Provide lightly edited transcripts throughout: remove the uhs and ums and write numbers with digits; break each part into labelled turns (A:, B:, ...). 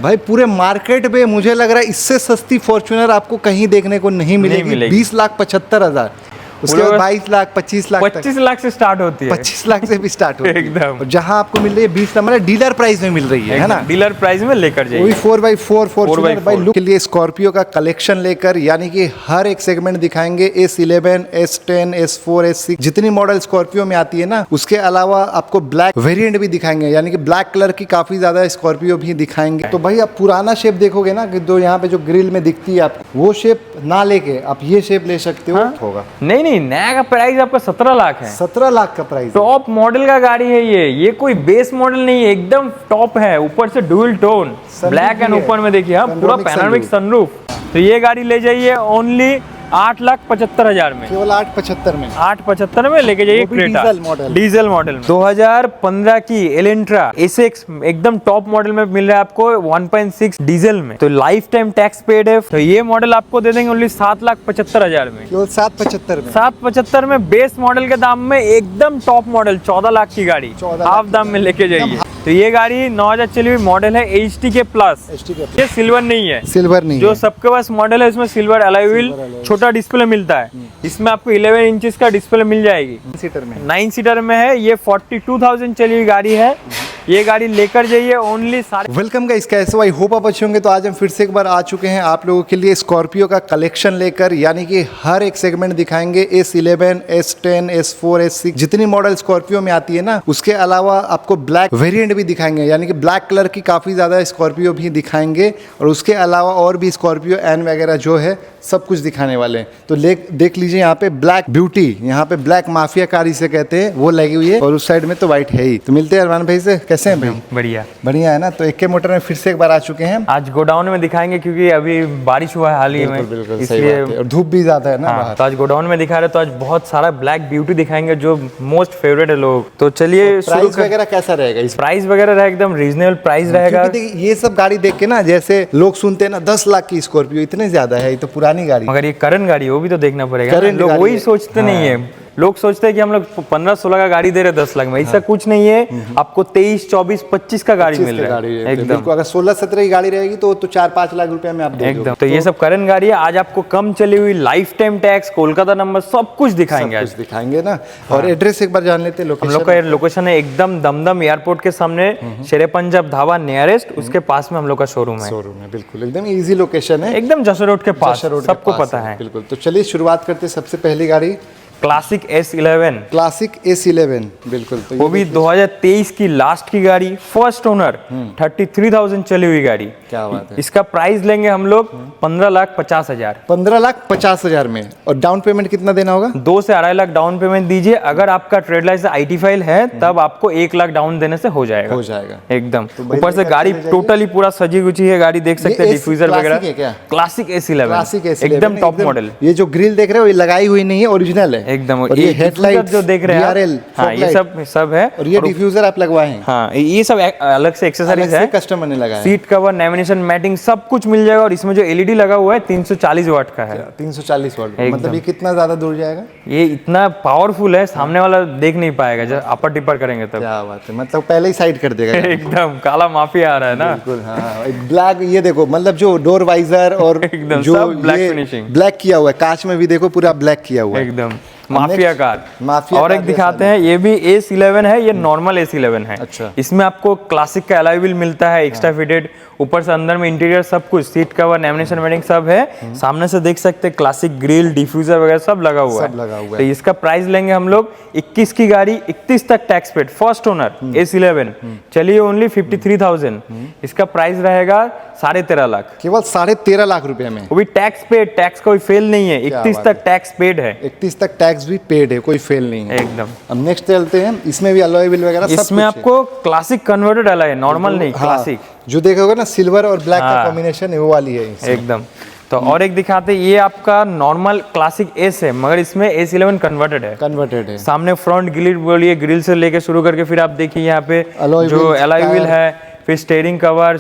A: भाई पूरे मार्केट में मुझे लग रहा है इससे सस्ती फॉर्च्यूनर आपको कहीं देखने को नहीं मिलेगी। 20,75,000, उसके बाद 22 लाख 25 लाख
B: 25 लाख से स्टार्ट होती है।
A: 25 लाख से भी स्टार्ट होती है
B: एकदम।
A: और जहाँ आपको मिल रही है 20 मतलब डीलर प्राइस में मिल रही है ना।
B: डीलर प्राइस में लेकर जाइए।
A: वही 4x4 फॉर्च्यूनर भाई लुक के लिए स्कॉर्पियो का कलेक्शन लेकर, यानी कि हर एक सेगमेंट दिखाएंगे। S11, S10, S4, S6 जितनी मॉडल स्कॉर्पियो में आती है ना, उसके अलावा आपको ब्लैक वेरिएंट भी दिखाएंगे, यानी कि ब्लैक कलर की काफी ज्यादा स्कॉर्पियो भी दिखाएंगे। तो भाई आप पुराना शेप देखोगे ना, कि जो यहाँ पे जो ग्रिल में दिखती है आपको, वो शेप ना लेके आप ये शेप ले सकते हो। होगा
B: नहीं, नया का प्राइस आपका 17 लाख है।
A: 17 लाख का प्राइस।
B: टॉप मॉडल का गाड़ी है ये कोई बेस मॉडल नहीं है, एकदम टॉप है। ऊपर से डुअल टोन ब्लैक एंड ऊपर में देखिए पूरा पैनोरामिक सनरूफ। तो ये गाड़ी ले जाइए ओनली 8,75,000 में,
A: केवल 8,75 में।
B: 8,75 में लेके जाइए क्रेटा डीजल मॉडल में। 2015 की एलेंट्रा SX एकदम टॉप मॉडल में मिल रहा है आपको 1.6 डीजल में। तो लाइफ टाइम टैक्स पेड है। तो ये मॉडल आपको दे देंगे ओनली 7,75,000 में,
A: केवल 7,75 में।
B: 7,75 में बेस मॉडल के दाम में एकदम टॉप मॉडल 14 लाख की गाड़ी हाफ दाम में लेके जाइए। तो ये गाड़ी 9000 चली हुई मॉडल है HTK प्लस। ये सिल्वर नहीं है,
A: सिल्वर नहीं
B: जो सबके पास मॉडल है उसमें सिल्वर अलॉय व्हील छोटा डिस्प्ले मिलता है। इसमें आपको 11 इंचेस का डिस्प्ले मिल जाएगी। 9 सीटर में है ये। 42,000 चली हुई गाड़ी है। ये गाड़ी लेकर जाइए ओनली
A: वेलकम गाइस, कैसे हो? आई होप आप अच्छे होंगे। तो आज हम फिर से एक बार आ चुके हैं आप लोगों के लिए स्कॉर्पियो का कलेक्शन लेकर, यानी कि हर एक सेगमेंट दिखाएंगे। S11, S10, S4, S6 जितनी मॉडल स्कॉर्पियो में आती है ना, उसके अलावा आपको ब्लैक वेरिएंट भी दिखाएंगे, यानी कि ब्लैक कलर की काफ़ी ज़्यादा स्कॉर्पियो भी दिखाएंगे। और उसके अलावा और भी स्कॉर्पियो एन वगैरह जो है सब कुछ दिखाने वाले हैं। तो देख लीजिए यहाँ पे ब्लैक ब्यूटी, यहाँ पे ब्लैक माफिया कार इसे कहते हैं, वो लगी हुई है। और उस साइड में तो व्हाइट है ही। तो मिलते हैं अरमान भाई से। कैसे हैं भाई? बढ़िया है ना। तो AK मोटर में फिर से एक बार आ चुके हैं।
B: आज गोडाउन में दिखाएंगे क्योंकि अभी बारिश हुआ है हाल ही में,
A: इसलिए और धूप भी ज्यादा है ना बाहर।
B: तो आज गोडाउन में दिखा रहे। तो आज बहुत सारा ब्लैक ब्यूटी दिखाएंगे जो मोस्ट फेवरेट है लोग। तो चलिए
A: प्राइस वगैरह कैसा रहेगा?
B: प्राइस वगैरह रहेगा एकदम रीजनेबल प्राइस रहेगा।
A: ये सब गाड़ी देख के ना, जैसे लोग सुनते हैं ना 10 लाख की स्कॉर्पियो, इतने ज्यादा है, ये तो पुरानी गाड़ी।
B: मगर ये करंट गाड़ी है, वो भी तो देखना पड़ेगा। लोग वही सोचते नहीं है। लोग सोचते हैं कि हम लोग 15-16 का गाड़ी दे रहे 10 लाख में। ऐसा कुछ नहीं है। आपको 23, 24, 25 का गाड़ी मिल रहा है एकदम।
A: अगर 16-17 की गाड़ी रहेगी तो 4-5 लाख रुपए में आप दे
B: एकदम। तो ये सब करंट गाड़ी है। आज आपको कम चली हुई life time tax, Kolkata number, सब कुछ दिखाएंगे आज।
A: दिखाएंगे ना। और एड्रेस एक बार जान लेते हैं।
B: हम लोग का लोकेशन है एकदम दमदम एयरपोर्ट के सामने, शेरे पंजाब ढाबा नियरेस्ट, उसके पास में हम लोग का शोरूम है।
A: बिल्कुल एकदम इजी लोकेशन है,
B: एकदम जसोर रोड के पास, सबको पता है।
A: बिल्कुल। तो चलिए शुरुआत करते हैं। सबसे पहली गाड़ी
B: क्लासिक S11।
A: क्लासिक S11 बिल्कुल। तो
B: वो भी 2023 की लास्ट की गाड़ी, फर्स्ट ओनर, 33,000 चली हुई गाड़ी।
A: क्या बात है।
B: इसका प्राइस लेंगे हम लोग 15,50,000।
A: 15,50,000 में। और डाउन पेमेंट कितना देना होगा?
B: 2 से 2.5 लाख डाउन पेमेंट दीजिए। अगर आपका ट्रेड लाइसेंस IT फाइल है तब आपको 1 लाख डाउन देने से हो जाएगा एकदम। ऊपर से गाड़ी टोटली पूरा सजी गुची है गाड़ी, देख सकते हैं डिफ्यूजर वगैरह। क्लासिक S11 एकदम टॉप मॉडल।
A: ये जो ग्रिल देख रहे हो ये लगाई हुई नहीं है, ओरिजिनल है
B: एकदम। और ये हेडलाइट जो देख रहे हैं, हाँ, ये सब है।
A: और ये डिफ्यूजर आप लगवाए हैं?
B: हाँ, ये सब अलग से एक्सेसरीज है,
A: कस्टमर ने लगाया।
B: सीट कवर, लैमिनेशन, मैटिंग सब कुछ मिल जाएगा। और इसमें जो LED लगा हुआ है 340 वाट का है।
A: 340 वाट, मतलब ये कितना ज्यादा दूर जाएगा?
B: ये इतना पावरफुल है, सामने वाला देख नहीं पाएगा जब अपर टिपर करेंगे तब।
A: क्या बात है, मतलब पहले ही साइड कर देगा
B: एकदम। काला माफिया आ रहा है ना।
A: बिल्कुल। हाँ, ब्लैक ये देखो, मतलब जो डोर वाइजर और
B: एकदम
A: जो
B: ब्लैक फिनिशिंग,
A: ब्लैक किया हुआ है, कांच में भी देखो पूरा ब्लैक किया हुआ है
B: एकदम। Mafia car.
A: और
B: एक दिखाते हैं, ये भी S11 है, ये नॉर्मल S11 है।
A: अच्छा।
B: इसमें आपको क्लासिक का अलॉय व्हील मिलता है, एक्स्ट्रा फिटेड। ऊपर से अंदर में इंटीरियर सब कुछ, सीट कवर, लैमिनेशन, वेडिंग सब है। सामने से देख सकते हैं क्लासिक ग्रिल, डिफ्यूजर वगैरह सब लगा हुआ है। तो इसका प्राइस लेंगे हम लोग 21 की गाड़ी, 31 तक tax paid, first owner S11 चलिए ओनली 53,000। इसका प्राइस रहेगा 13.5 लाख,
A: केवल 13.5 लाख रुपए में।
B: वो भी टैक्स पेड, टैक्स कोई फेल नहीं है। 31 तक टैक्स पेड है।
A: 31 तक टैक्स भी पेड है, कोई फेल नहीं है
B: एकदम।
A: अब नेक्स्ट चलते हैं। इसमें भी अलॉय व्हील वगैरह सब
B: इसमें आपको क्लासिक कन्वर्टेड अलॉय, नॉर्मल नहीं, क्लासिक।
A: जो देखोगे ना सिल्वर और ब्लैक का कॉम्बिनेशन है, वो वाली है
B: एकदम। तो और एक दिखाते, ये आपका नॉर्मल क्लासिक S है, मगर इसमें S11 कन्वर्टेड है। सामने फ्रंट ग्रिल बोलिए, ग्रिल से लेके शुरू करके फिर आप देखिए यहाँ पे जो अलॉय व्हील है, फिर स्टीयरिंग कवर,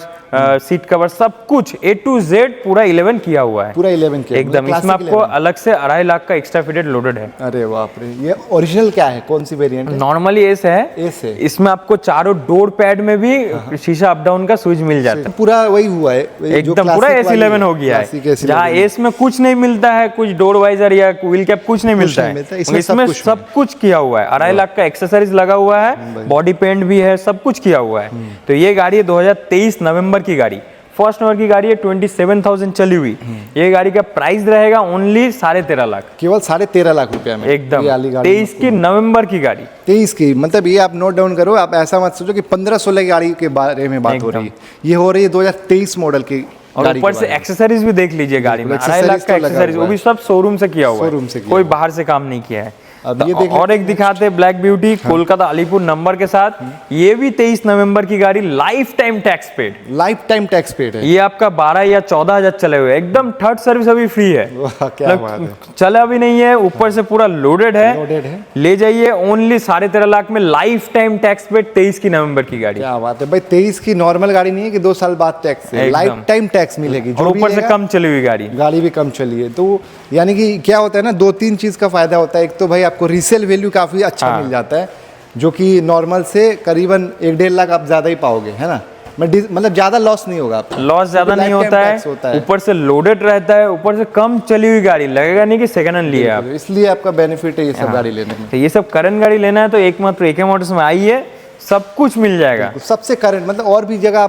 B: सीट कवर, सब कुछ A to Z पूरा 11 किया हुआ है,
A: पूरा 11 के
B: एकदम। इसमें आपको अलग से 2.5 लाख का एक्स्ट्रा फिटेड लोडेड है।
A: अरे बाप रे, ये ओरिजिनल क्या है, कौन सी वेरिएंट है?
B: नॉर्मली एस है,
A: एस है।
B: इसमें आपको चारों डोर पैड में भी शीशा अप डाउन का स्विच मिल जाता है,
A: पूरा वही हुआ है
B: एकदम पूरा S11 हो गया है। जहाँ एस में कुछ नहीं मिलता है, कुछ डोर वाइजर या व्हील कैप कुछ नहीं मिलता है, इसमें सब कुछ किया हुआ है। 2.5 लाख का एक्सेसरीज लगा हुआ है, बॉडी पेंट भी है, सब कुछ किया हुआ है। तो ये गाड़ी है 2023 नवंबर की गाड़ी, फर्स्ट ओनर की गाड़ी है, 27,000 चली हुई। ये गाड़ी का प्राइस रहेगा ओनली 13.5 लाख,
A: केवल 13.5 लाख रुपया में
B: एकदम।
A: ये वाली गाड़ी
B: 23 की नवंबर की गाड़ी,
A: 23 की, मतलब ये आप नोट डाउन करो, आप ऐसा मत सोचो कि 15-16 की गाड़ी के बारे में बात हो रही है, ये हो रही है 2023 मॉडल की।
B: और ऊपर से एक्सेसरीज भी देख लीजिए गाड़ी में, 2.5 लाख का एक्सेसरीज, वो भी सब शोरूम से किया हुआ है, कोई बाहर से काम नहीं किया है।
A: अब ये
B: और एक दिखाते हैं black beauty, Kolkata Alipur number के साथ, ये भी 23 नवंबर की गाड़ी, life time tax paid,
A: life time tax paid है।
B: ये आपका 12 या 14,000 चले हुए, एकदम थर्ड सर्विस अभी फ्री है,
A: क्या बात है,
B: चला भी नहीं है, ऊपर से पूरा लोडेड है,
A: लोडेड है।
B: ले जाइए ओनली 13.5 लाख में, लाइफ टाइम टैक्स पेड, 23 की नवंबर की गाड़ी।
A: क्या बात है भाई, 23 की नॉर्मल गाड़ी नहीं है कि 2 साल बाद टैक्स है, लाइफ टाइम टैक्स मिलेगी,
B: और ऊपर से कम चली हुई गाड़ी
A: भी कम चली है। तो यानी कि क्या होता है ना, 2-3 चीज का फायदा होता है। एक तो भाई आपको रीसेल वैल्यू काफी अच्छा मिल जाता है, जो कि नॉर्मल से करीबन 1-1.5 लाख आप ज्यादा ही पाओगे, है ना। मतलब ज्यादा लॉस नहीं होगा आपका,
B: लॉस ज्यादा नहीं होता है, ऊपर से लोडेड रहता है, ऊपर से कम चली हुई गाड़ी, लगेगा नहीं कि सेकंड हैंड लिया आप,
A: इसलिए आपका बेनिफिट है ये सब गाड़ी लेने में।
B: तो ये सब करंट गाड़ी लेना है तो एकमात्र AK मोटर्स में आइए, सब कुछ मिल जाएगा।
A: सबसे करंट, मतलब और भी जगह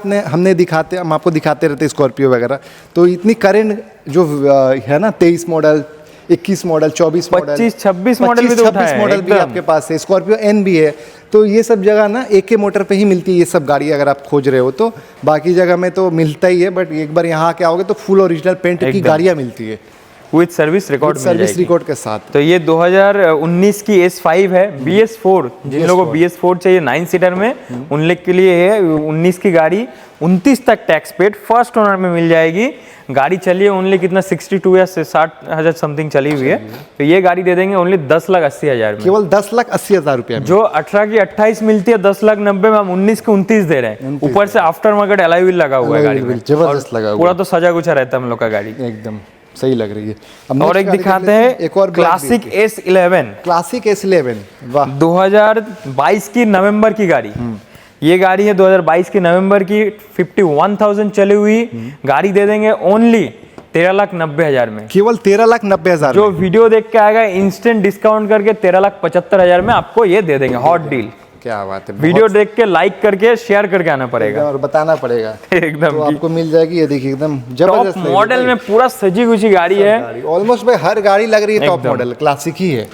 A: हम आपको दिखाते रहते हैं स्कॉर्पियो वगैरह, तो इतनी करंट जो है ना, 23 मॉडल, 21 मॉडल, 24 मॉडल,
B: 25-26 मॉडल भी तो उठा है,
A: 26 मॉडल भी आपके पास है, स्कॉर्पियो N भी है। तो ये सब जगह ना AK मोटर पे ही मिलती है ये सब गाड़ी, अगर आप खोज रहे हो तो। बाकी जगह में तो मिलता ही है, बट एक बार यहाँ के आओगे तो फुल ओरिजिनल पेंट की गाड़ियाँ मिलती है,
B: विद सर्विस रिकॉर्ड
A: के साथ।
B: तो ये 2019 की S5 है, BS4, जिन लोगों को BS4 चाहिए 9 सीटर में, उन लोग के लिए है 19 की गाड़ी, 29 तक टैक्स पेड, फर्स्ट ओनर में मिल जाएगी। गाड़ी चलिए ओनली कितना 62 या 60,000 समथिंग चली हुई है, तो ये गाड़ी दे देंगे ओनली 10,80,000 में,
A: केवल 10,80,000 रुपया में।
B: जो 18 की 28 मिलती है 10,90,000 में, हम 19 के 29 दे रहे हैं। ऊपर से आफ्टर मार्केट अलॉय व्हील लगा हुआ है गाड़ी में,
A: जबरदस्त लगा हुआ,
B: पूरा तो सजा गुछा रहता है हम लोग का गाड़ी,
A: एकदम सही लग रही है।
B: और एक दिखाते हैं, एक और क्लासिक S11,
A: क्लासिक S11, वाह,
B: 2022 की नवंबर की गाड़ी। ये गाड़ी है 2022 की नवंबर की, 51,000 चली हुई गाड़ी, दे देंगे ओनली 13,90,000 में,
A: केवल 13,90,000।
B: जो वीडियो देख के आएगा इंस्टेंट डिस्काउंट करके 13,75,000 में आपको ये दे देंगे, हॉट डील।
A: क्या बात है,
B: वीडियो देख के लाइक करके शेयर करके आना पड़ेगा
A: और बताना पड़ेगा
B: एकदम,
A: तो आपको मिल जाएगी। ये देखिए एकदम जबरदस्त
B: मॉडल में पूरा सजी गुजी गाड़ी है,
A: ऑलमोस्ट भाई हर गाड़ी लग रही है टॉप मॉडल, क्लासिक ही है।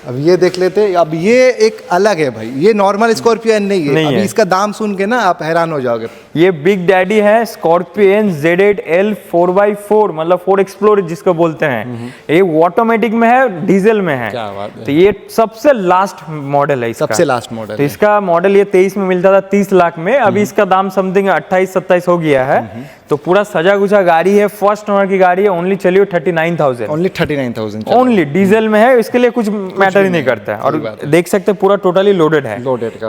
A: अब ये देख लेते हैं, अब ये एक अलग है भाई, ये नॉर्मल स्कॉर्पियो N नहीं है, अभी इसका दाम सुन के ना आप हैरान हो जाओगे।
B: ये बिग डैडी है, स्कॉर्पियो N Z8L 4x4, मतलब 4 एक्सप्लोर जिसको बोलते हैं। ये ऑटोमेटिक में है, डीजल में है,
A: क्या बात है।
B: तो ये सबसे लास्ट मॉडल है इसका,
A: सबसे लास्ट मॉडल।
B: तो इसका मॉडल ये 23 में मिलता था 30 लाख में, अभी इसका दाम समथिंग 28-27 हो गया है। तो पूरा सजा गुजा गाड़ी है, फर्स्ट ओनर की गाड़ी है, ओनली चलिए 39,000,
A: ओनली 39,000
B: ओनली डीजल में है, इसके लिए कुछ मैटर ही नहीं करता है। और देख सकते हैं पूरा टोटली लोडेड है,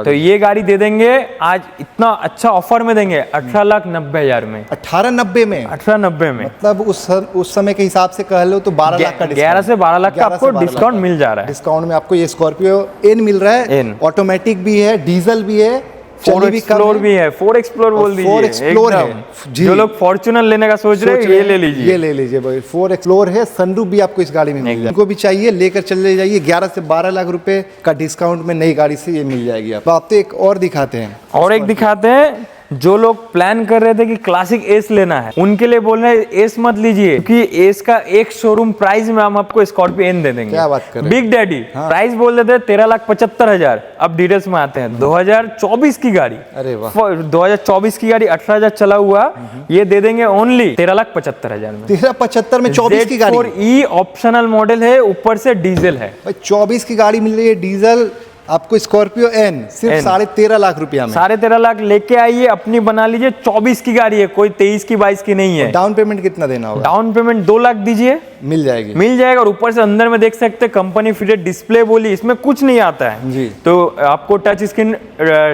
B: तो ये गाड़ी दे देंगे आज इतना अच्छा ऑफर में देंगे 18,90,000 में,
A: 18,90 में,
B: 18,90 में,
A: मतलब उस समय के हिसाब से कह लो तो 12 लाख का
B: 11 से 12 लाख का आपको डिस्काउंट मिल जा रहा है।
A: डिस्काउंट में आपको ये स्कॉर्पियो N मिल रहा है, ऑटोमेटिक भी है, डीजल भी है,
B: 4 एक्सप्लोर भी है, 4 एक्सप्लोर बोल दीजिए,
A: 4 एक्सप्लोर है।
B: जो लोग फॉर्च्यूनर लेने का सोच रहे हैं ये ले लीजिए,
A: ये ले लीजिए भाई, 4 एक्सप्लोर है, सनरूफ भी आपको इस गाड़ी में मिल जाएगा। भी चाहिए लेकर चले जाइए, 11 से 12 लाख रुपए का डिस्काउंट में नई गाड़ी से ये मिल जाएगी। आप तो एक और दिखाते हैं,
B: और एक दिखाते हैं, जो लोग प्लान कर रहे थे कि क्लासिक एस लेना है उनके लिए बोल रहे हैं एस मत लीजिए, क्योंकि एस का एक शोरूम प्राइस में हम आपको स्कॉर्पियो N दे देंगे।
A: क्या बात कर रहे हैं,
B: बिग डैडी प्राइस बोल देते 13,75,000। अब डिटेल्स में आते हैं, 2024 की गाड़ी,
A: अरे वाह,
B: 2024 की गाड़ी 18,000 चला हुआ, ये दे देंगे ओनली 13,75,000 में।
A: 13,75 में 24 की गाड़ी,
B: ऑप्शनल मॉडल है, ऊपर से डीजल है
A: भाई 24 की गाड़ी मिल रही है, डीजल आपको स्कॉर्पियो एन सिर्फ
B: N
A: 13.5 लाख रुपया में।
B: 13.5 लाख लेके आइए, अपनी बना लीजिए। 24 की गाड़ी है, कोई 23 की 22 की नहीं है।
A: डाउन पेमेंट कितना देना होगा?
B: डाउन पेमेंट 2 लाख दीजिए,
A: मिल जाएगी।
B: मिल जाएगा। और ऊपर से अंदर में देख सकते हैं कंपनी फिटेड डिस्प्ले बोली, इसमें कुछ नहीं आता है
A: जी।
B: तो आपको टच स्क्रीन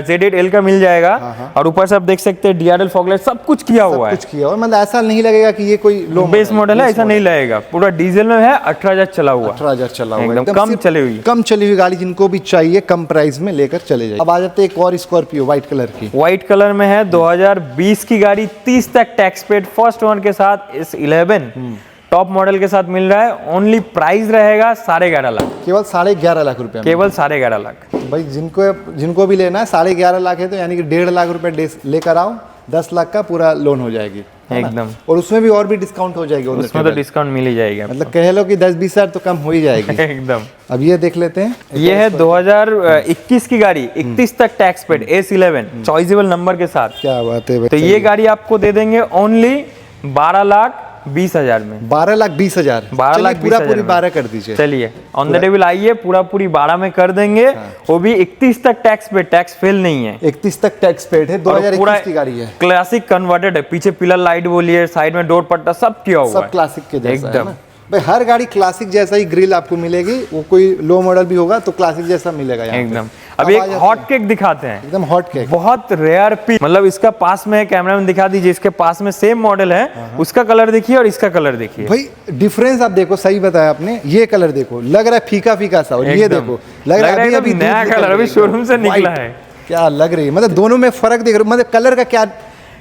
B: Z8L का मिल जाएगा। और ऊपर से आप देख सकते हैं DRL फॉगलाइट सब कुछ किया हुआ है।
A: कुछ किया और मतलब ऐसा नहीं लगेगा कि ये कोई लो
B: बेस मॉडल है, ऐसा नहीं लगेगा। पूरा डीजल में है, 18,000 चला हुआ,
A: 18,000 चला हुआ,
B: एकदम कम
A: सिर्फ
B: चली हुई।
A: कम चली हुई गाड़ी जिनको भी चाहिए कम प्राइस में लेकर चले जाइए। अब आ जाते हैं एक और स्कॉर्पियो व्हाइट कलर की।
B: व्हाइट कलर में है, 2020 की गाड़ी, 30 तक टैक्स पेड, फर्स्ट ओनर के साथ S11 टॉप मॉडल के साथ मिल रहा है। ओनली प्राइस रहेगा 11.5 लाख,
A: केवल 11.5 लाख रुपया में।
B: केवल 11.5 लाख।
A: भाई जिनको भी लेना है 11.5 लाख है तो यानी कि 1.5 लाख रुपए लेकर आओ, 10 लाख का पूरा लोन हो जाएगी, है ना?
B: एकदम।
A: और उसमें भी और भी डिस्काउंट हो जाएगी,
B: उसमें तो डिस्काउंट मिल ही जाएगा,
A: मतलब कह लो कि 10-20 हज़ार तो कम हो ही जाएगी।
B: एकदम।
A: अब ये देख लेते हैं,
B: ये है 2021 की गाड़ी, 31 तक टैक्स पेड, S11 चॉइसेबल नंबर के साथ।
A: क्या बात है भाई।
B: तो ये गाड़ी आपको दे देंगे ओनली 12,20,000 में।
A: 12,20,000,
B: 12,20,000
A: पूरा पूरी
B: में।
A: 12 कर दीजिए।
B: चलिए ऑन द टेबल आइए, पूरा पूरी 12 में कर देंगे। वो भी 31 तक टैक्स पे, टैक्स फेल नहीं है।
A: 31 तक टैक्स पेड है,
B: और पूरा
A: 2021 की गाड़ी है।
B: क्लासिक कन्वर्टेड है, पीछे पिलर लाइट बोलिए, साइड में डोर पट्टा सब किया हुआ
A: सब
B: है,
A: क्लासिक के जैसा है
B: एकदम।
A: ना? भाई हर गाड़ी क्लासिक जैसा ही ग्रिल आपको मिलेगी, वो कोई लो मॉडल भी होगा तो क्लासिक जैसा मिलेगा यहाँ पे।
B: एकदम। अब एक हॉट केक दिखाते हैं,
A: एकदम हॉट केक।
B: बहुत रेयर पीस, मतलब इसका पास में कैमरा में दिखा दीजिए, इसके पास में सेम मॉडल है, उसका कलर देखिए और इसका कलर देखिए।
A: भाई डिफरेंस आप देखो, सही बताया आपने। ये कलर देखो, लग रहा है फीका फीका सा, और ये
B: एकदम।
A: देखो लग रहा है अभी अभी
B: नया कलर, अभी शोरूम से निकला है।
A: क्या लग रही है, मतलब दोनों में फर्क देख रहे हो, मतलब कलर का क्या,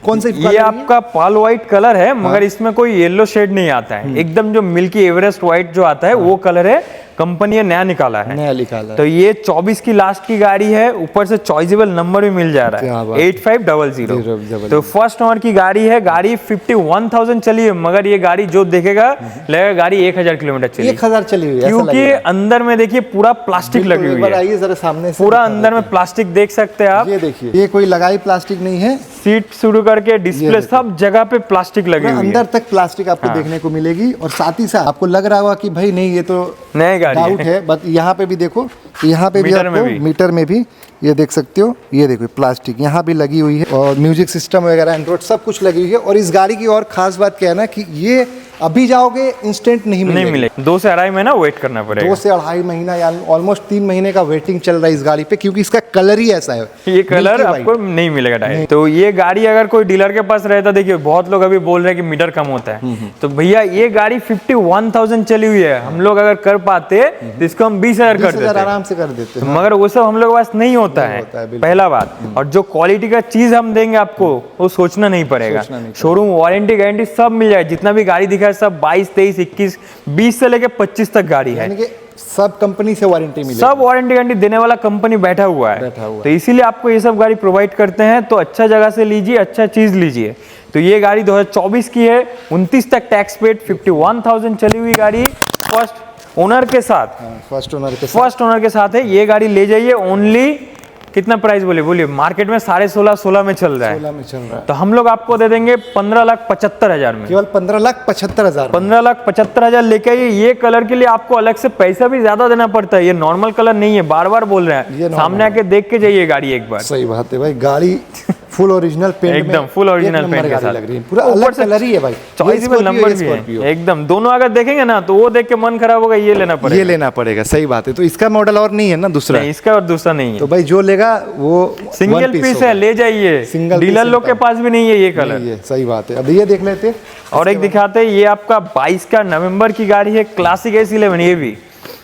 A: कौन सा
B: ये आपका पाल व्हाइट कलर है, मगर इसमें कोई येलो शेड नहीं आता है, एकदम जो मिल्की एवरेस्ट व्हाइट जो आता है वो कलर है, कंपनी ने नया निकाला है।
A: नया निकाला है।
B: तो ये 24 की लास्ट की गाड़ी है, ऊपर से चॉइसेबल नंबर भी मिल जा रहा
A: क्या
B: है,
A: बात।
B: 8500। तो फर्स्ट ओनर की गाड़ी है, गाड़ी 51,000 चली है, मगर ये गाड़ी जो देखेगा लगेगा गाड़ी 1,000 किलोमीटर चली,
A: 1,000 चली हुई है, ऐसा
B: क्योंकि
A: लगेगा।
B: अंदर में देखिए पूरा प्लास्टिक लगी
A: एक
B: हुई
A: बार
B: है,
A: आइए जरा सामने से
B: पूरा
A: दिखा
B: अंदर में प्लास्टिक देख सकते हैं आप।
A: देते हैं। ये देखिए, ये कोई लगाई प्लास्टिक नहीं है,
B: सीट शुरू करके डिस्प्ले सब जगह पे प्लास्टिक लगी हुई है,
A: अंदर तक प्लास्टिक आपको देखने को मिलेगी। और साथ ही साथ आपको लग रहा होगा कि भाई नहीं ये तो
B: नई गाड़ी
A: डाउट है, बट यहाँ पे भी देखो, यहाँ पे भी
B: मीटर में
A: आपको
B: भी।
A: मीटर में भी ये देख सकते हो, ये देखो प्लास्टिक यहाँ भी लगी हुई है, और म्यूजिक सिस्टम वगैरह एंड्रॉइड सब कुछ लगी हुई है। और इस गाड़ी की और खास बात क्या है ना कि ये अभी जाओगे इंस्टेंट नहीं
B: मिले, 2 से 2.5 महीना वेट करना पड़ेगा।
A: 2 से 2.5 महीना या ऑलमोस्ट 3 महीने का वेटिंग चल रहा है इस गाड़ी पे, क्योंकि इसका कलर ही ऐसा है,
B: ये कलर
A: Milky
B: आपको
A: white।
B: नहीं मिलेगा डायरेक्ट। तो ये गाड़ी अगर कोई डीलर के पास रहता, देखिए बहुत लोग अभी बोल रहे हैं कि मीटर कम होता है, तो भैया ये गाड़ी 51,000 चली हुई है, हम लोग अगर कर पाते तो इसको हम 20,000 कर
A: 20,000
B: देते,
A: आराम से कर देते हैं।
B: मगर वो सब हम लोग के पास नहीं होता है,
A: बिल्कुल।
B: पहला बात। और जो क्वालिटी का चीज हम देंगे आपको वो सोचना नहीं पड़ेगा, शोरूम वारंटी गारंटी सब मिल जाए। जितना भी गाड़ी दिखा है सब 22, 23, 21, 20 से लेके 25 तक गाड़ी है,
A: यानी कि सब कंपनी से वारंटी मिलेगी,
B: सब वारंटी गारंटी देने वाला कंपनी बैठा हुआ है। तो इसीलिए आपको ये सब गाड़ी प्रोवाइड करते हैं। तो अच्छा जगह से लीजिए, अच्छा चीज लीजिए। तो ये गाड़ी 2024 की है, 29 तक टैक्स पेड, 51,000 चली हुई गाड़ी, फर्स्ट ओनर के साथ,
A: फर्स्ट ओनर के
B: साथ है। ये गाड़ी ले जाइए, ओनली कितना प्राइस बोलिए मार्केट में 16.5-16 में चल रहा है,
A: 16 में चल रहा है,
B: तो हम लोग आपको दे देंगे 15,75,000 में,
A: केवल 15,75,000।
B: 15,75,000 लेके आइए। ये कलर के लिए आपको अलग से पैसा भी ज्यादा देना पड़ता है, ये नॉर्मल कलर नहीं है, बार बार बोल रहे हैं, सामने आके देख के जाइए गाड़ी एक बार।
A: सही बात है भाई, गाड़ी फुल ओरिजिनल पेंट,
B: एकदम फुल ओरिजिनल पेंट के साथ
A: लग रही है, पूरा अलग कलर ही है भाई,
B: चॉइसेबल नंबर भी है एकदम। दोनों अगर देखेंगे ना तो वो देख के मन खराब होगा, ये लेना पड़ेगा,
A: ये लेना पड़ेगा। सही बात है। तो इसका मॉडल और नहीं है ना दूसरा?
B: नहीं, इसका और दूसरा नहीं है।
A: तो भाई जो लेगा वो
B: सिंगल पीस है, ले जाइए,
A: सिंगल
B: डीलर लोग के पास भी नहीं है ये कलर।
A: ये सही बात है। अब ये देख लेते हैं,
B: और एक दिखाते हैं, ये आपका 22 का नवंबर की गाड़ी है, क्लासिक S11 ये भी।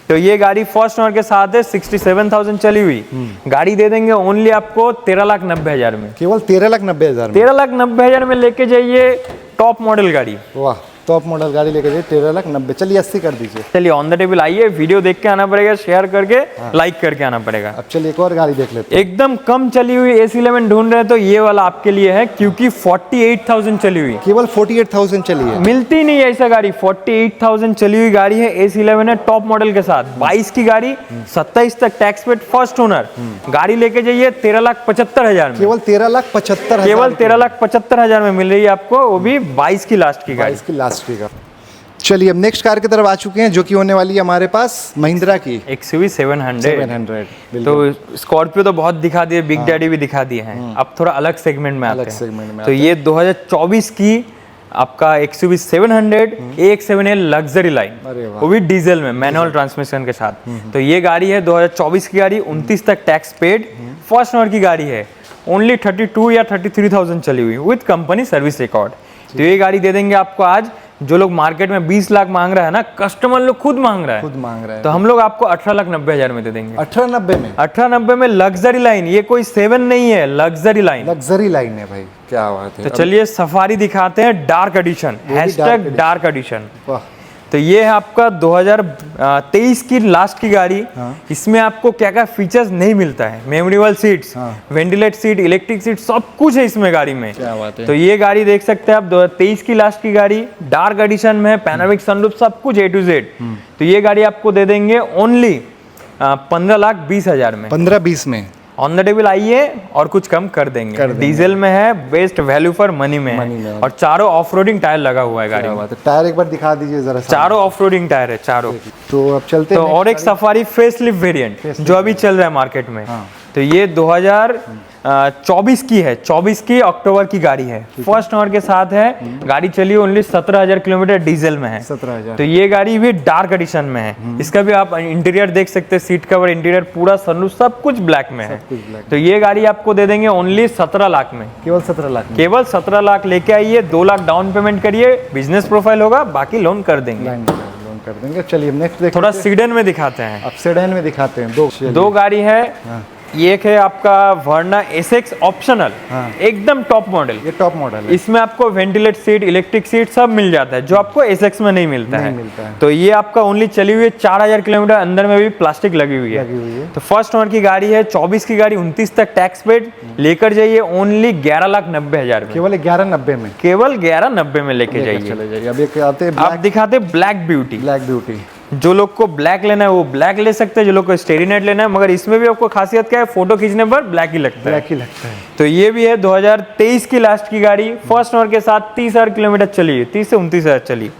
B: तो ये गाड़ी फर्स्ट ओनर के साथ है, 67,000 चली हुई गाड़ी दे देंगे ओनली आपको 13,90,000 में,
A: केवल 13,90,000 में।
B: 13,90,000 में लेके जाइए टॉप मॉडल गाड़ी।
A: वाह, टॉप मॉडल गाड़ी लेके जाइए 13,90,000। चलिए 80 कर दीजिए।
B: चलिए ऑन द टेबल आइए, वीडियो देख के आना पड़ेगा, शेयर करके लाइक करके आना पड़ेगा।
A: अब चलिए एक और गाड़ी देख लेते हैं।
B: एकदम कम चली हुई S11 ढूंढ रहे हैं तो ये वाला आपके लिए है, क्योंकि 48,000 चली हुई,
A: केवल 48,000 चली है,
B: मिलती नहीं है ऐसा गाड़ी। 48,000 चली हुई गाड़ी है, S11 है, टॉप मॉडल के साथ, 22 की गाड़ी, 27 तक टैक्स पेड, फर्स्ट ओनर। गाड़ी लेके जाइए 13,75,000 में,
A: केवल 13,75,000,
B: केवल 13,75,000 में मिल रही है आपको, वो भी 22 की लास्ट की गाड़ी।
A: इसकी लास्ट की का। चलिए अब नेक्स्ट कार की तरफ आ चुके हैं, जो कि होने वाली है हमारे पास महिंद्रा की
B: XUV 700।
A: 700।
B: तो स्कॉर्पियो तो बहुत दिखा दिए, बिग डैडी भी दिखा दिए हैं, अब थोड़ा अलग सेगमेंट में आते
A: अलग
B: हैं।
A: सेगमेंट में
B: तो ये 2024 की आपका XUV 700 AX7L लग्जरी लाइन,
A: अरे वाह।
B: वो भी डीजल में मैनुअल ट्रांसमिशन के साथ। तो ये गाड़ी है 2024 की गाड़ी, 29 तक टैक्स पेड, फर्स्ट ओनर की गाड़ी है, ओनली 32 या 33,000 चली हुई विद कंपनी सर्विस रिकॉर्ड। तो ये गाड़ी दे देंगे आपको आज। जो लोग मार्केट में 20 लाख मांग रहा है ना, कस्टमर लोग खुद मांग रहा है,
A: खुद मांग रहा है,
B: तो हम लोग आपको 18,90,000 में दे देंगे।
A: 1890 में?
B: 1890 में लग्जरी लाइन, ये कोई 7 नहीं है, लग्जरी लाइन।
A: लग्जरी लाइन है भाई, क्या बात है।
B: तो चलिए सफारी दिखाते हैं dark edition, hashtag dark edition.
A: वाह,
B: तो ये है आपका 2023 की लास्ट की गाड़ी। इसमें आपको क्या क्या फीचर्स नहीं मिलता है, memorable seats, ventilate seat, electric seat, सब कुछ है इसमें गाड़ी में।
A: क्या बात है।
B: तो ये गाड़ी देख सकते हैं आप, 2023 की लास्ट की गाड़ी, डार्क एडिशन में, पैनोरामिक सनरूफ, सब कुछ A to Z। तो ये गाड़ी आपको दे देंगे ओनली 15,20,000 में।
A: 15-20 में
B: ऑन द टेबल आइए और कुछ कम कर देंगे। डीजल में है, बेस्ट वैल्यू फॉर मनी में है, और चारों ऑफ रोडिंग टायर लगा हुआ है गाड़ी में।
A: टायर एक बार दिखा दीजिए जरा।
B: चारों ऑफ रोडिंग टायर है, चारों।
A: तो अब चलते
B: तो
A: हैं
B: और एक सफारी फेसलिफ्ट वेरिएंट जो अभी चल रहा है मार्केट में। तो ये 2024 की है, 24 की अक्टूबर की गाड़ी है, फर्स्ट ओनर के साथ है। गाड़ी चली ओनली 17,000 किलोमीटर, डीजल में है।
A: 17,000।
B: तो ये गाड़ी भी डार्क एडिशन में है। इसका भी आप इंटीरियर देख सकते हैं, सीट कवर, इंटीरियर पूरा, सनरूफ, सब कुछ ब्लैक में है। तो ये गाड़ी आपको दे देंगे ओनली 17 लाख में।
A: केवल 17 लाख में?
B: केवल 17 लाख लेके आइए, 2 लाख डाउन पेमेंट करिए, बिजनेस प्रोफाइल होगा, बाकी लोन कर देंगे।
A: लोन कर देंगे। चलिए नेक्स्ट देखते
B: थोड़ा सीडन में दिखाते हैं।
A: अब सेडान में दिखाते हैं। दो
B: गाड़ी है। एक है आपका वर्ना SX ऑप्शनल, एकदम टॉप मॉडल।
A: ये टॉप मॉडल है।
B: इसमें आपको वेंटिलेट सीट, इलेक्ट्रिक सीट सब मिल जाता है, जो आपको SX में नहीं मिलता है। तो ये आपका ओनली चली हुई है 4,000 किलोमीटर, अंदर में भी प्लास्टिक लगी हुई है। तो फर्स्ट ओनर की गाड़ी है, 24 की गाड़ी, 29 तक टैक्स पेड, लेकर जाइए ओनली 11,90,000 में।
A: केवल 1190 में?
B: केवल 1190 में लेके जाइए।
A: अब एक आते हैं,
B: आप दिखाते ब्लैक ब्यूटी।
A: ब्लैक ब्यूटी,
B: जो लोग को ब्लैक लेना है वो ब्लैक ले सकते हैं, जो लोग को स्टेरीनेट लेना है, मगर इसमें भी आपको खासियत क्या है, फोटो खींचने पर ब्लैक ही लगता है।
A: ब्लैक ही लगता है।
B: तो ये भी है 2023 की लास्ट की गाड़ी, फर्स्ट ओनर के साथ, 30,000 किलोमीटर चली है, 30 से 29,000 चली।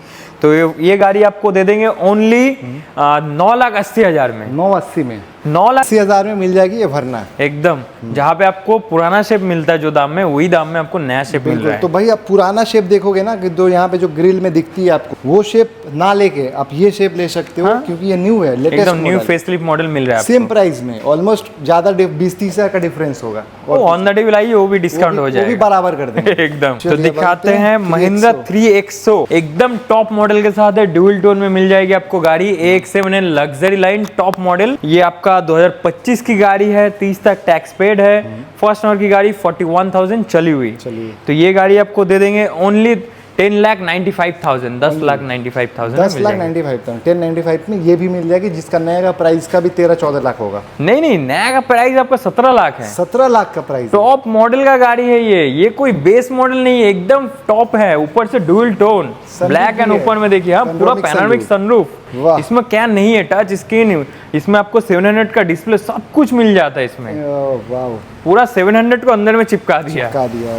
B: तो ये गाड़ी आपको दे देंगे ओनली 9,80,000 में।
A: 980 में?
B: 9,80,000
A: में मिल जाएगी ये वरना,
B: एकदम। जहाँ पे आपको पुराना शेप मिलता है जो दाम में, वही दाम में आपको नया शेप मिल रहा है।
A: तो भाई आप पुराना शेप देखोगे ना, कि जो यहाँ पे जो ग्रिल में दिखती है आपको, वो शेप ना लेके आप ये शेप ले सकते हो। क्योंकि ये न्यू है, लेटेस्ट,
B: एकदम न्यू फेसलिफ्ट मॉडल मिल रहा है।
A: सेम प्राइस में, ऑलमोस्ट ज्यादा 20-30 हज़ार का डिफरेंस होगा।
B: और ऑन द टेबल आइए, वो भी डिस्काउंट हो जाएगा,
A: वो भी बराबर कर देंगे।
B: एकदम। तो दिखाते हैं महिंद्रा 3XO, एकदम टॉप मॉडल के साथ है, ड्यूल टोन में मिल जाएगी आपको गाड़ी। AX7L luxury line top model. ये आपका 2025 की गाड़ी है, 30 तक टैक्स पेड है, फर्स्ट ओनर की गाड़ी, 41,000 चली हुई। तो ये गाड़ी आपको दे देंगे ओनली 10,95,000, 10,95,000।
A: 10,95,000, 10,95 में ये भी मिल जाएगी, जिसका नया का प्राइस का भी 13-14 लाख होगा।
B: नहीं, नया का प्राइस आपका 17 लाख है।
A: 17 लाख का प्राइस?
B: टॉप मॉडल का गाड़ी है ये कोई बेस मॉडल नहीं है, एकदम टॉप है, ऊपर से डुअल टोन, ब्लैक एंड ऊपर में देखिए आप, पूरा पैनोरामिक सनरूफ। इसमें क्या नहीं है, टच स्क्रीन, इसमें आपको 700 का डिस्प्ले, सब कुछ मिल जाता है इसमें।
A: वाह,
B: पूरा 700 को अंदर में चिपका दिया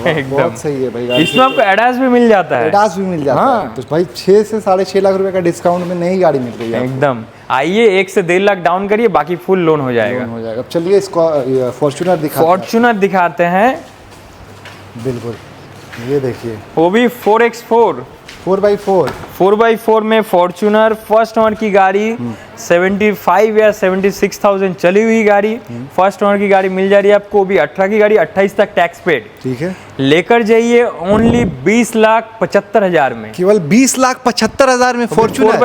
A: एकदम। बहुत सही है भाई।
B: इसमें आपको एडास भी मिल जाता है।
A: एडास भी मिल जाता है। तो भाई 6 से 6.5 लाख रुपए का डिस्काउंट में नई गाड़ी मिल रही है
B: एकदम। आइए 1 से 1.5 लाख डाउन करिए, बाकी फुल लोन हो जाएगा।
A: अब चलिए इसको फॉर्च्यूनर
B: दिखाते हैं।
A: बिल्कुल, ये देखिए,
B: वो भी 4x4 4x4 में फॉर्च्यूनर, फर्स्ट ओनर की गाड़ी, 75 या 76,000 चली हुई गाड़ी, फर्स्ट ओनर की गाड़ी मिल जा रही है आपको, भी 18 की गाड़ी, 28 तक टैक्स पेड।
A: ठीक है,
B: लेकर जाइए ओनली 20,75,000 में।
A: केवल 20,75,000 में फॉर्च्यूनर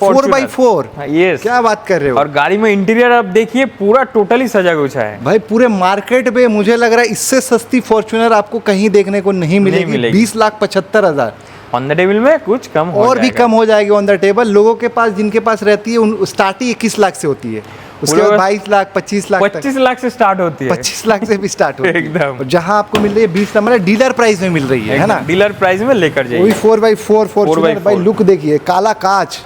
A: 4x4।
B: यस,
A: क्या बात कर रहे हो।
B: और गाड़ी में इंटीरियर आप देखिए, पूरा टोटली सजा गुछा है
A: भाई। पूरे मार्केट में मुझे लग रहा है इससे सस्ती फॉर्च्यूनर आपको कहीं देखने को नहीं मिलेगी। 20,75,000
B: ऑन द टेबल में कुछ कम हो
A: और भी कम हो जाएगी ऑन द टेबल। लोगों के पास, जिनके पास रहती है, उन स्टार्टिंग 21 लाख से होती है, उसके बाद 22 लाख, 25 लाख,
B: 25 लाख से स्टार्ट होती है।
A: 25 लाख से भी स्टार्ट होती है
B: एकदम।
A: जहां आपको मिल रही है 20 नंबर, डीलर प्राइस में मिल रही है ना?
B: डीलर प्राइस में लेकर जाइए।
A: वही 4x4 फॉर्च्यूनर भाई। लुक देखिए, काला कांच,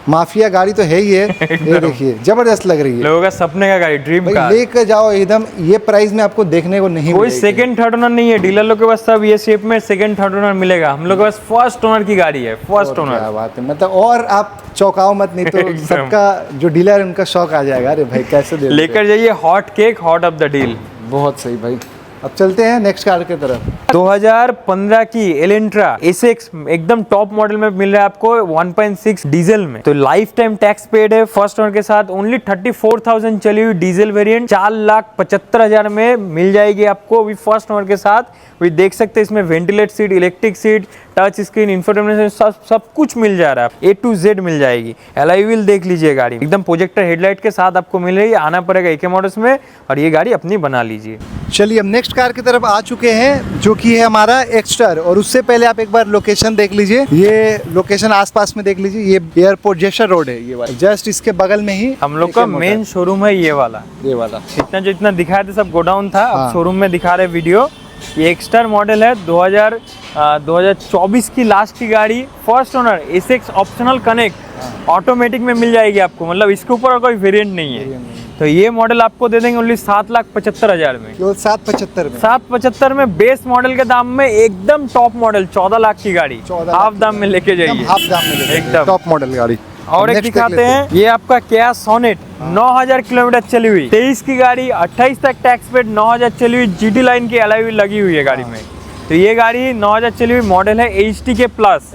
A: माफिया गाड़ी तो है ही है। ये देखिए जबरदस्त लग रही है
B: लोगों का सपने का गाड़ी, ड्रीम
A: भाई,
B: कार।
A: लेकर जाओ एकदम। ये प्राइस में आपको देखने को नहीं
B: कोई
A: मिलेगी।
B: सेकंड थर्ड ओनर नहीं है, डीलर लोग के पास सब ये शेप में सेकंड थर्ड ओनर मिलेगा, हम लोग के पास फर्स्ट ओनर की गाड़ी है, फर्स्ट
A: क्या
B: ओनर।
A: बात है, मतलब और आप चौंकाओ मत, नहीं तो
B: एकदम।
A: सबका जो डीलर है उनका शौक आ जाएगा, अरे भाई कैसे दे देते
B: लेकर जाइए hot cake, hot of the deal.
A: हैं। बहुत सही भाई। अब चलते हैं नेक्स्ट कार की तरफ।
B: 2015 की एलेंट्रा एसएक्स एकदम टॉप मॉडल में मिल रहा है आपको 1.6 डीजल में। तो लाइफ टाइम टैक्स पेड है फर्स्ट ओनर के साथ। ओनली 34,000 चली हुई डीजल वेरिएंट 4,75,000 में मिल जाएगी आपको अभी फर्स्ट ओनर के साथ। वही देख सकते हैं इसमें ventilate seat, electric seat, touch screen, infotainment सब कुछ मिल जा रहा है, A to Z मिल जाएगी। एलॉय व्हील देख लीजिए गाड़ी एकदम प्रोजेक्टर हेडलाइट के साथ आपको मिल रही है। आना पड़ेगा AK मोटर्स में और ये गाड़ी अपनी बना लीजिए।
A: चलिए अब नेक्स्ट कार की तरफ आ चुके हैं, जो कि है हमारा एक्स्टर। और उससे पहले आप एक बार लोकेशन देख लीजिए, ये लोकेशन आसपास में देख लीजिए। ये एयरपोर्ट जेशर रोड है, ये वाला जस्ट इसके बगल में ही
B: हम लोग का मेन शोरूम है ये वाला। इतना दिखाया था सब गोडाउन था, अब शोरूम में दिखा रहे वीडियो। ये एक्स्टर मॉडल है 2024 की लास्ट की गाड़ी, first owner SX optional connect automatic में मिल जाएगी आपको, मतलब इसके ऊपर कोई वेरिएंट नहीं है। तो ये मॉडल आपको दे देंगे ओनली 7,75,000 में,
A: केवल 7,75 में।
B: 7,75 में बेस मॉडल के दाम में एकदम टॉप मॉडल 14 लाख की गाड़ी
A: 14
B: हाफ दाम में लेके जाइए,
A: हाफ दाम में
B: एकदम
A: टॉप मॉडल गाड़ी।
B: और एक
A: Next देख
B: दिखाते
A: लेते
B: हैं, ये आपका क्या सोनेट 9,000 किलोमीटर चली हुई, 23 की गाड़ी, 28 तक टैक्स पेड, 9,000 चली हुई, GT लाइन की एलॉय व्हील लगी हुई है गाड़ी में। तो ये गाड़ी 9,000 चली हुई मॉडल है, HT के प्लस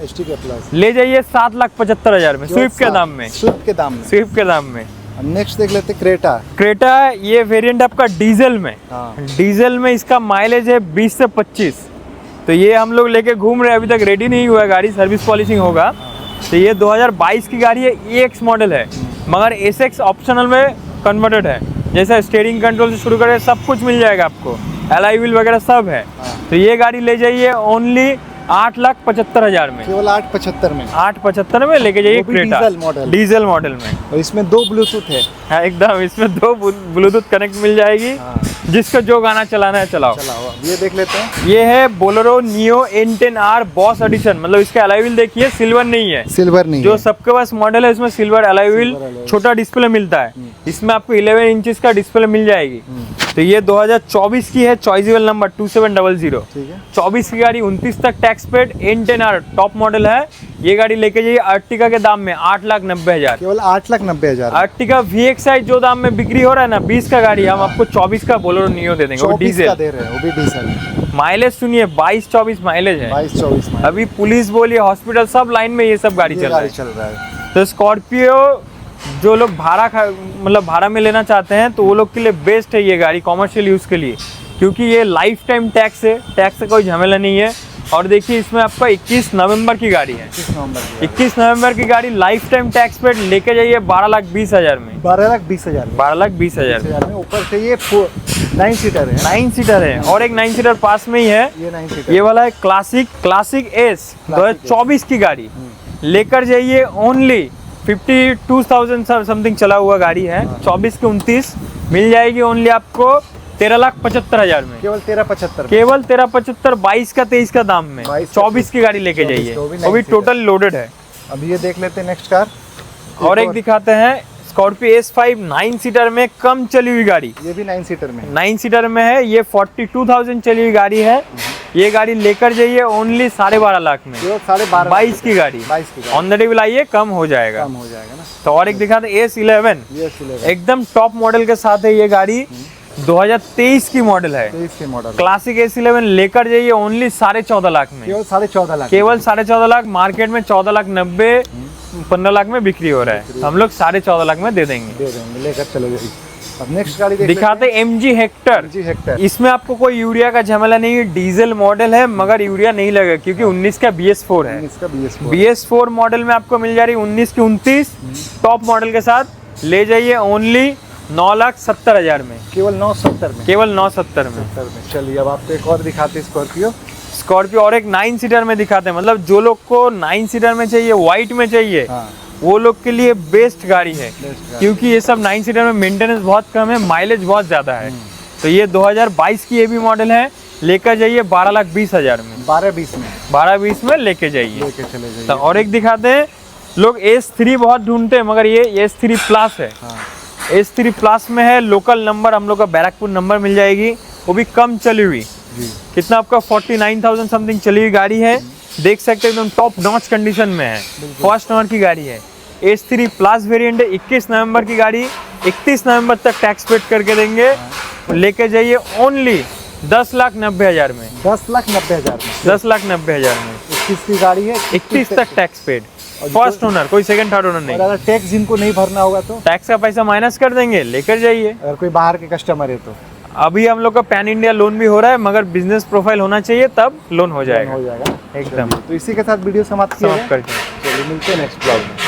B: ले जाइए 7,75,000 में, स्विफ्ट के दाम में,
A: स्विफ्ट के दाम में।
B: स्विफ्ट के दाम में।
A: नेक्स्ट देख लेते हैं क्रेटा।
B: क्रेटा ये वेरिएंट आपका डीजल में, डीजल में इसका माइलेज है 20 से 25। तो ये हम लोग लेके घूम रहे हैं, अभी तक रेडी नहीं हुआ है गाड़ी, सर्विस पॉलिशिंग होगा। तो ये 2022 की गाड़ी है, EX मॉडल है, मगर SX ऑप्शनल में कन्वर्टेड है। जैसे स्टीयरिंग कंट्रोल से शुरू करें सब कुछ मिल जाएगा आपको, एलॉय व्हील वगैरह सब है। तो ये गाड़ी ले जाइए ओनली 8,75,000 में,
A: केवल 8,75 में।
B: 8,75 में लेके जाइए क्रेटा, डीजल मॉडल में।
A: और इसमें 2 ब्लूटूथ है।
B: हाँ एकदम, इसमें 2 ब्लूटूथ कनेक्ट मिल जाएगी, जिसको जो गाना चलाना है चलाओ।
A: ये देख लेते हैं,
B: ये है Bolero neo N10R boss addition, मतलब इसका एलॉय व्हील देखिए सिल्वर नहीं है,
A: सिल्वर नहीं
B: जो
A: है।
B: सबके पास मॉडल है इसमें सिल्वर एलॉय व्हील, छोटा डिस्प्ले मिलता है, इसमें आपको 11 इंचेस का डिस्प्ले मिल जाएगी। तो ये 2024 की है, चॉइसेबल नंबर 2700।
A: ठीक है।
B: 24 की गाड़ी, 29 तक tax paid, N10R top model है। ये गाड़ी लेके जाइए अर्टिगा के दाम में 8,90,000,
A: केवल 8,90,000।
B: अर्टिगा VXI जो दाम में बिक्री हो रहा है ना 20 का गाड़ी, हम आपको 24 का बोलेरो नियो दे देंगे, वो
A: 24
B: डीजल
A: का दे रहे हैं, वो भी डीजल।
B: माइलेज सुनिए 22-24 माइलेज है।
A: 22-24 में
B: अभी पुलिस बोलिए, हॉस्पिटल, सब लाइन में ये सब गाड़ी चल रहा है।
A: चल रहा है।
B: तो स्कॉर्पियो जो लोग मतलब भाड़ा में लेना चाहते हैं तो वो लोग के लिए बेस्ट है ये गाड़ी कॉमर्शियल यूज़ के लिए, क्योंकि ये लाइफ टाइम टैक्स है, टैक्स का कोई झमेला नहीं है। और देखिए इसमें आपका 21 नवंबर की गाड़ी है, 21 नवंबर की गाड़ी, लाइफ टाइम टैक्स पेड, लेके जाइए 12,20,000 में,
A: 12,20,000
B: 12,20,000
A: में। ऊपर से ये 9 सीटर है,
B: 9 सीटर है, और एक 9 सीटर पास में ही है,
A: ये 9 सीटर।
B: ये वाला है क्लासिक एस 2024 की गाड़ी, लेकर जाइए ओनली 52,000 समथिंग चला हुआ गाड़ी है, 24 के 29 मिल जाएगी ओनली आपको 13,75,000 में,
A: केवल 13,75
B: केवल 13,75, 22 का 23 का दाम में, 24 की गाड़ी लेके जाइए, वो भी टोटल लोडेड है।
A: अब ये देख लेते हैं नेक्स्ट कार।
B: और एक दिखाते हैं स्कॉर्पियो S5 9 सीटर में कम चली हुई गाड़ी,
A: ये भी 9 सीटर में,
B: 9 सीटर में है, ये 42,000 चली हुई गाड़ी है। ये गाड़ी लेकर जाइए ओनली 12.5 लाख में, 22 की गाड़ी, ऑन द टेबल आइए, कम हो जाएगा
A: ना।
B: तो और एक दिखाते हैं S11, एकदम टॉप मॉडल के साथ है ये गाड़ी, 2023 की मॉडल है, क्लासिक S11 लेकर जाइए ओनली 14.5 लाख में,
A: केवल 14.5 लाख,
B: केवल 14.5 लाख। मार्केट में 14,90,000 15 लाख में बिक्री हो रहा है, हम लोग 14.5 लाख में दे देंगे,
A: लेकर चलो जाइए। अब नेक्स्ट गाड़ी
B: दिखाते हैं MG हेक्टर। इसमें आपको कोई यूरिया का झमेला नहीं है, डीजल मॉडल है मगर यूरिया नहीं लगेगा क्योंकि 19 का BS4 है। BS4 मॉडल में आपको मिल जा रही है 19 की 29 टॉप मॉडल के साथ, ले जाइए ओनली 9,70,000 में,
A: केवल 970 में,
B: केवल 970 में।
A: चलिए अब आपको एक और दिखाते हैं स्कॉर्पियो,
B: और एक 9 सीटर में दिखाते हैं, मतलब जो लोग को 9 सीटर में चाहिए, व्हाइट में चाहिए, वो लोग के लिए बेस्ट गाड़ी है, क्योंकि ये सब 9 सीटर में मेंटेनेंस बहुत कम है, माइलेज बहुत ज़्यादा है। तो ये 2022 की ये भी मॉडल है, लेकर जाइए 12,20,000 में,
A: 12-20 में,
B: 12-20 में लेके जाइए।
A: लेके चले जाइए।
B: तो और एक दिखाते हैं, लोग S3 बहुत ढूंढते हैं, मगर ये S3 प्लस है। S3 प्लस में है, लोकल नंबर हम लोग का बैरकपुर नंबर मिल जाएगी, वो भी कम चली हुई। कितना आपका 49,000 समथिंग चली हुई गाड़ी है, देख सकते हैं एकदम टॉप नॉच कंडीशन में है, फर्स्ट ओनर की गाड़ी है। S3 प्लस वेरिएंट है, 21 नवंबर की गाड़ी, 31 नवंबर तक टैक्स पेड करके देंगे। लेके जाइए ओनली 10,90,000 में।
A: 10,90,000 में,
B: 10,90,000 में
A: 21 की गाड़ी है,
B: 31 तक टैक्स पेड, फर्स्ट ओनर, कोई सेकंड थर्ड ओनर
A: और
B: नहीं।
A: अगर टैक्स जिनको नहीं भरना होगा तो
B: टैक्स का पैसा माइनस कर देंगे, लेकर जाइए।
A: अगर कोई बाहर के कस्टमर है तो
B: अभी हम लोग का पैन इंडिया लोन भी हो रहा है, मगर बिजनेस प्रोफाइल होना चाहिए, तब लोन हो जाएगा
A: हो जाएगा
B: एकदम।
A: तो इसी के साथ वीडियो समाप्त किया
B: समाप्त
A: जाए।
B: करके
A: चलिए मिलते हैं नेक्स्ट ब्लॉग में।